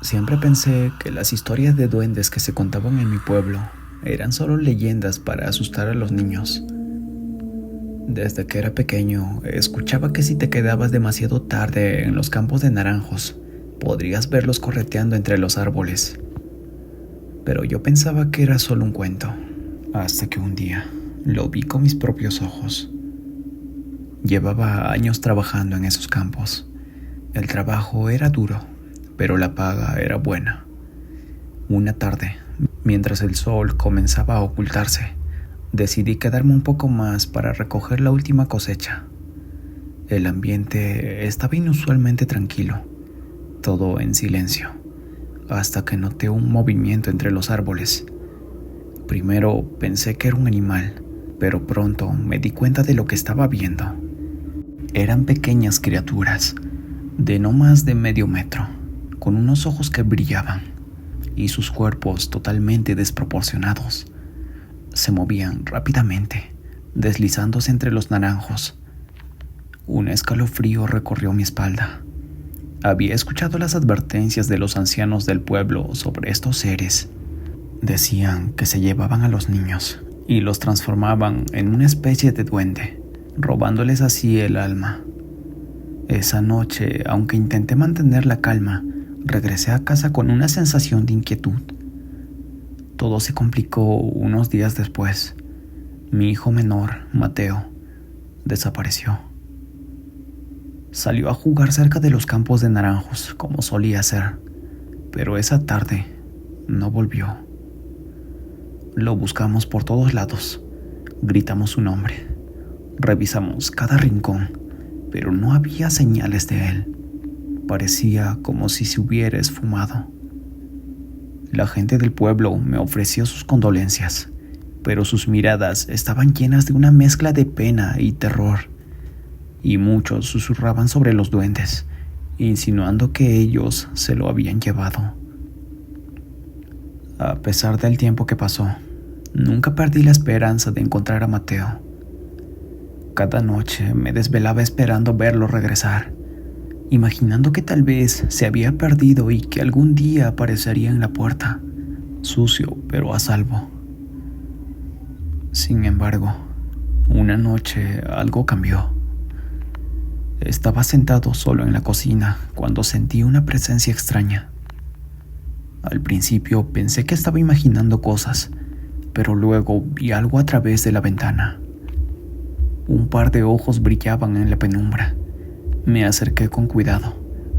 Siempre pensé que las historias de duendes que se contaban en mi pueblo eran solo leyendas para asustar a los niños. Desde que era pequeño, escuchaba que si te quedabas demasiado tarde en los campos de naranjos, podrías verlos correteando entre los árboles. Pero yo pensaba que era solo un cuento, hasta que un día lo vi con mis propios ojos. Llevaba años trabajando en esos campos. El trabajo era duro, pero la paga era buena. Una tarde, mientras el sol comenzaba a ocultarse, decidí quedarme un poco más para recoger la última cosecha. El ambiente estaba inusualmente tranquilo, todo en silencio, hasta que noté un movimiento entre los árboles. Primero pensé que era un animal, pero pronto me di cuenta de lo que estaba viendo. Eran pequeñas criaturas, de no más de medio metro, con unos ojos que brillaban y sus cuerpos totalmente desproporcionados. Se movían rápidamente, deslizándose entre los naranjos. Un escalofrío recorrió mi espalda. Había escuchado las advertencias de los ancianos del pueblo sobre estos seres. Decían que se llevaban a los niños y los transformaban en una especie de duende, robándoles así el alma. Esa noche, aunque intenté mantener la calma, regresé a casa con una sensación de inquietud. Todo se complicó unos días después. Mi hijo menor, Mateo, desapareció. Salió a jugar cerca de los campos de naranjos, como solía hacer, pero esa tarde no volvió. Lo buscamos por todos lados, gritamos su nombre, revisamos cada rincón, pero no había señales de él. Parecía como si se hubiera esfumado. La gente del pueblo me ofreció sus condolencias, pero sus miradas estaban llenas de una mezcla de pena y terror, y muchos susurraban sobre los duendes, insinuando que ellos se lo habían llevado. A pesar del tiempo que pasó, nunca perdí la esperanza de encontrar a Mateo. Cada noche me desvelaba esperando verlo regresar, imaginando que tal vez se había perdido y que algún día aparecería en la puerta, sucio pero a salvo. Sin embargo, una noche algo cambió. Estaba sentado solo en la cocina cuando sentí una presencia extraña. Al principio pensé que estaba imaginando cosas, pero luego vi algo a través de la ventana. Un par de ojos brillaban en la penumbra. Me acerqué con cuidado,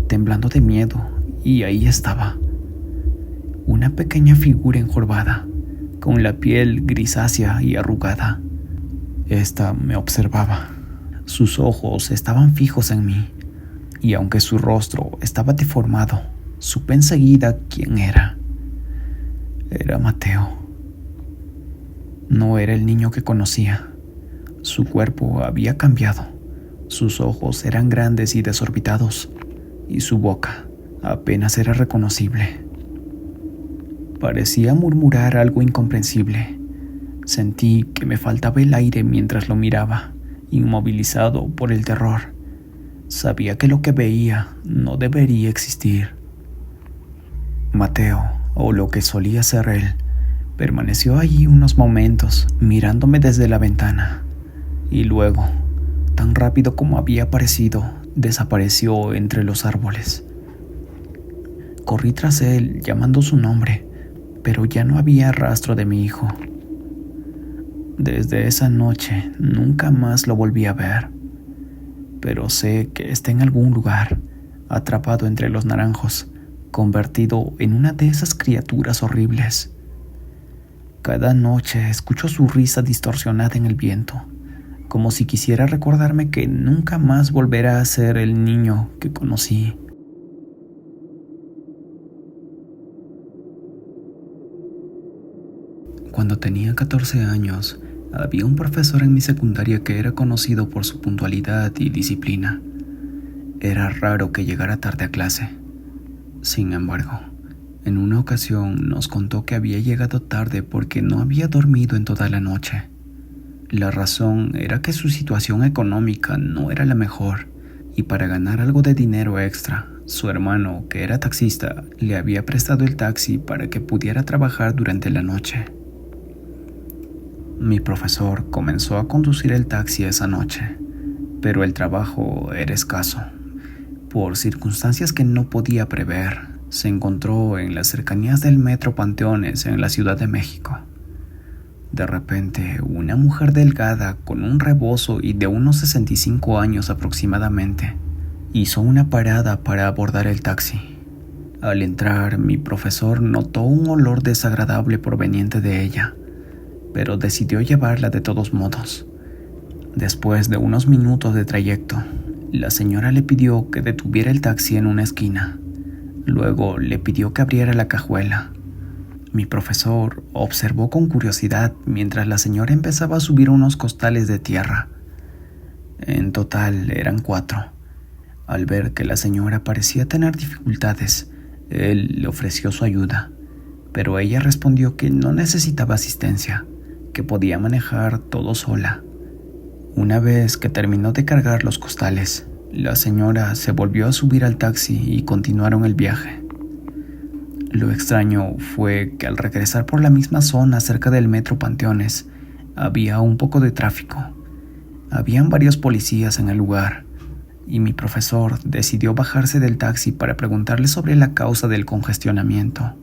temblando de miedo, y ahí estaba. Una pequeña figura encorvada, con la piel grisácea y arrugada. Esta me observaba. Sus ojos estaban fijos en mí, y aunque su rostro estaba deformado, supe enseguida quién era. Era Mateo. No era el niño que conocía. Su cuerpo había cambiado. Sus ojos eran grandes y desorbitados, y su boca apenas era reconocible. Parecía murmurar algo incomprensible. Sentí que me faltaba el aire mientras lo miraba, inmovilizado por el terror. Sabía que lo que veía no debería existir. Mateo, o lo que solía ser él, permaneció allí unos momentos mirándome desde la ventana, y luego, tan rápido como había aparecido, desapareció entre los árboles. Corrí tras él llamando su nombre, pero ya no había rastro de mi hijo. Desde esa noche nunca más lo volví a ver, pero sé que está en algún lugar, atrapado entre los naranjos, convertido en una de esas criaturas horribles. Cada noche escucho su risa distorsionada en el viento, como si quisiera recordarme que nunca más volverá a ser el niño que conocí. Cuando tenía 14 años, había un profesor en mi secundaria que era conocido por su puntualidad y disciplina. Era raro que llegara tarde a clase. Sin embargo, en una ocasión nos contó que había llegado tarde porque no había dormido en toda la noche. La razón era que su situación económica no era la mejor y para ganar algo de dinero extra, su hermano, que era taxista, le había prestado el taxi para que pudiera trabajar durante la noche. Mi profesor comenzó a conducir el taxi esa noche, pero el trabajo era escaso. Por circunstancias que no podía prever, se encontró en las cercanías del Metro Panteones en la Ciudad de México. De repente, una mujer delgada con un rebozo y de unos 65 años aproximadamente, hizo una parada para abordar el taxi. Al entrar, mi profesor notó un olor desagradable proveniente de ella, pero decidió llevarla de todos modos. Después de unos minutos de trayecto, la señora le pidió que detuviera el taxi en una esquina. Luego le pidió que abriera la cajuela. Mi profesor observó con curiosidad mientras la señora empezaba a subir unos costales de tierra. En total eran 4. Al ver que la señora parecía tener dificultades, él le ofreció su ayuda, pero ella respondió que no necesitaba asistencia, que podía manejar todo sola. Una vez que terminó de cargar los costales, la señora se volvió a subir al taxi y continuaron el viaje. Lo extraño fue que al regresar por la misma zona cerca del Metro Panteones, había un poco de tráfico. Habían varios policías en el lugar, y mi profesor decidió bajarse del taxi para preguntarle sobre la causa del congestionamiento.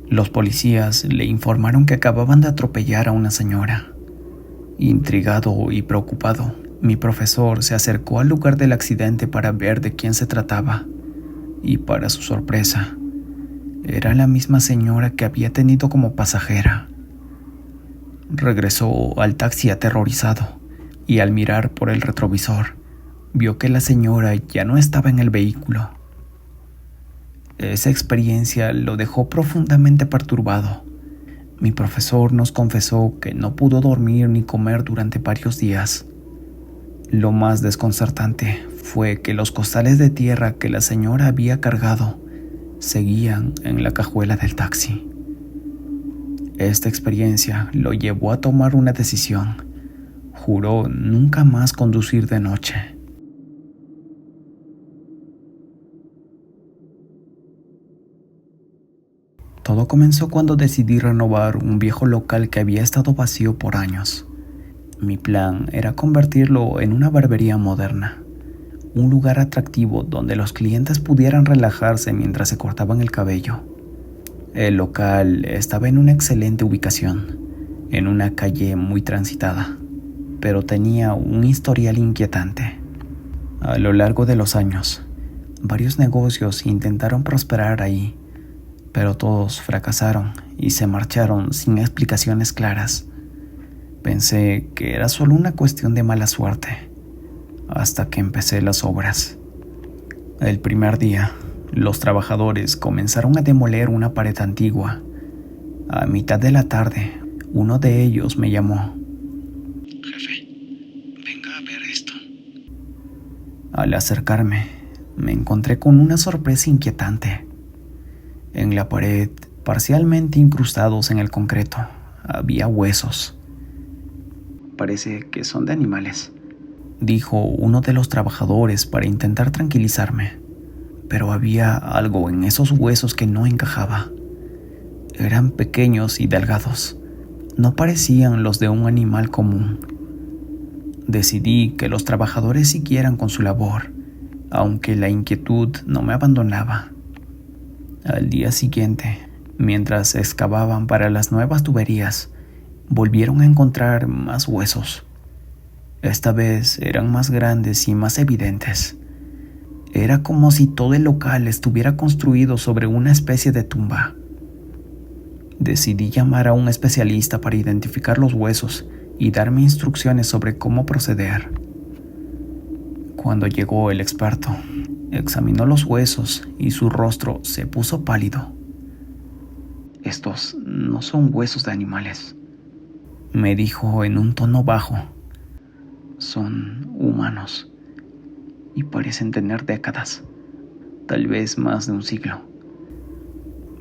Los policías le informaron que acababan de atropellar a una señora. Intrigado y preocupado, mi profesor se acercó al lugar del accidente para ver de quién se trataba, y para su sorpresa, era la misma señora que había tenido como pasajera. Regresó al taxi aterrorizado, y al mirar por el retrovisor, vio que la señora ya no estaba en el vehículo. Esa experiencia lo dejó profundamente perturbado. Mi profesor nos confesó que no pudo dormir ni comer durante varios días. Lo más desconcertante fue que los costales de tierra que la señora había cargado seguían en la cajuela del taxi. Esta experiencia lo llevó a tomar una decisión. Juró nunca más conducir de noche. Todo comenzó cuando decidí renovar un viejo local que había estado vacío por años. Mi plan era convertirlo en una barbería moderna, un lugar atractivo donde los clientes pudieran relajarse mientras se cortaban el cabello. El local estaba en una excelente ubicación, en una calle muy transitada, pero tenía un historial inquietante. A lo largo de los años, varios negocios intentaron prosperar ahí, pero todos fracasaron y se marcharon sin explicaciones claras. Pensé que era solo una cuestión de mala suerte, hasta que empecé las obras. El primer día, los trabajadores comenzaron a demoler una pared antigua. A mitad de la tarde, uno de ellos me llamó. Jefe, venga a ver esto. Al acercarme, me encontré con una sorpresa inquietante. En la pared, parcialmente incrustados en el concreto, había huesos. Parece que son de animales, dijo uno de los trabajadores para intentar tranquilizarme, pero había algo en esos huesos que no encajaba. Eran pequeños y delgados, no parecían los de un animal común. Decidí que los trabajadores siguieran con su labor, aunque la inquietud no me abandonaba. Al día siguiente, mientras excavaban para las nuevas tuberías, volvieron a encontrar más huesos. Esta vez eran más grandes y más evidentes. Era como si todo el local estuviera construido sobre una especie de tumba. Decidí llamar a un especialista para identificar los huesos y darme instrucciones sobre cómo proceder. Cuando llegó el experto, examinó los huesos y su rostro se puso pálido. Estos no son huesos de animales, me dijo en un tono bajo. son humanos y parecen tener décadas, tal vez más de un siglo.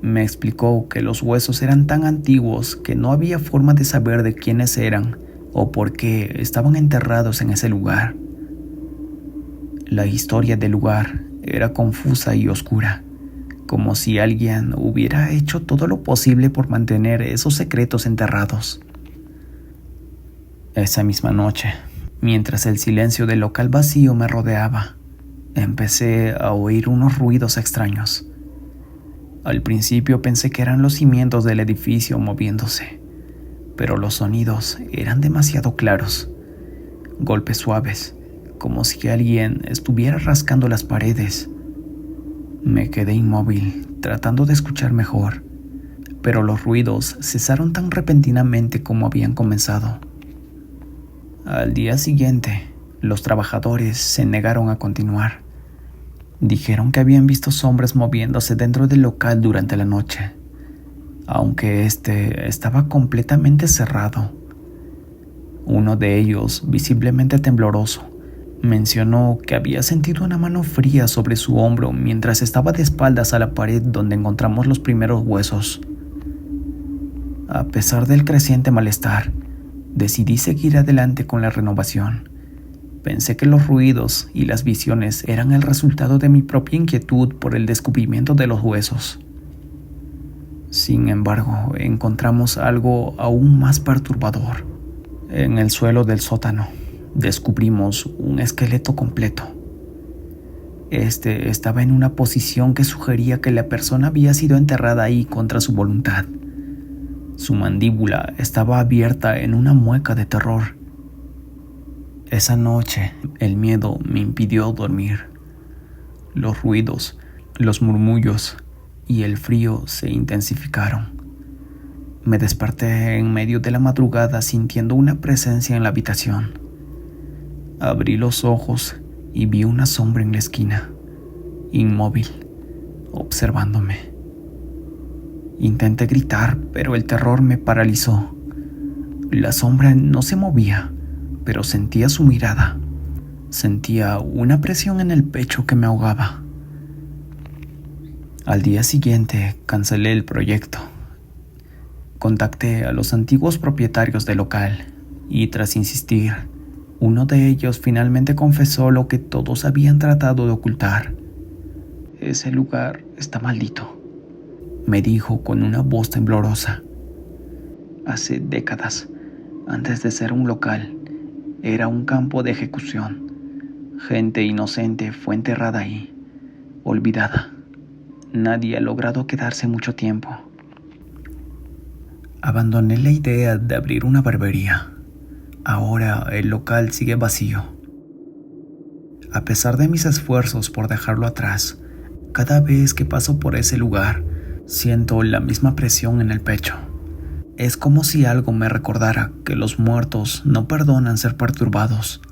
Me explicó que los huesos eran tan antiguos que no había forma de saber de quiénes eran o por qué estaban enterrados en ese lugar. La historia del lugar era confusa y oscura, como si alguien hubiera hecho todo lo posible por mantener esos secretos enterrados. Esa misma noche, mientras el silencio del local vacío me rodeaba, empecé a oír unos ruidos extraños. Al principio pensé que eran los cimientos del edificio moviéndose, pero los sonidos eran demasiado claros. Golpes suaves, como si alguien estuviera rascando las paredes. Me quedé inmóvil, tratando de escuchar mejor, pero los ruidos cesaron tan repentinamente como habían comenzado. Al día siguiente, los trabajadores se negaron a continuar. Dijeron que habían visto sombras moviéndose dentro del local durante la noche, aunque este estaba completamente cerrado. Uno de ellos, visiblemente tembloroso, mencionó que había sentido una mano fría sobre su hombro mientras estaba de espaldas a la pared donde encontramos los primeros huesos. A pesar del creciente malestar, decidí seguir adelante con la renovación. Pensé que los ruidos y las visiones eran el resultado de mi propia inquietud por el descubrimiento de los huesos. Sin embargo, encontramos algo aún más perturbador. En el suelo del sótano, descubrimos un esqueleto completo. Este estaba en una posición que sugería que la persona había sido enterrada ahí contra su voluntad. Su mandíbula estaba abierta en una mueca de terror. Esa noche, el miedo me impidió dormir. Los ruidos, los murmullos y el frío se intensificaron. Me desperté en medio de la madrugada sintiendo una presencia en la habitación. Abrí los ojos y vi una sombra en la esquina, inmóvil, observándome. Intenté gritar, pero el terror me paralizó. La sombra no se movía, pero sentía su mirada. Sentía una presión en el pecho que me ahogaba. Al día siguiente cancelé el proyecto. Contacté a los antiguos propietarios del local y, tras insistir, uno de ellos finalmente confesó lo que todos habían tratado de ocultar. «Ese lugar está maldito», me dijo con una voz temblorosa. «Hace décadas, antes de ser un local, era un campo de ejecución. Gente inocente fue enterrada ahí, olvidada. Nadie ha logrado quedarse mucho tiempo». Abandoné la idea de abrir una barbería. Ahora el local sigue vacío. A pesar de mis esfuerzos por dejarlo atrás, cada vez que paso por ese lugar, siento la misma presión en el pecho. Es como si algo me recordara que los muertos no perdonan ser perturbados.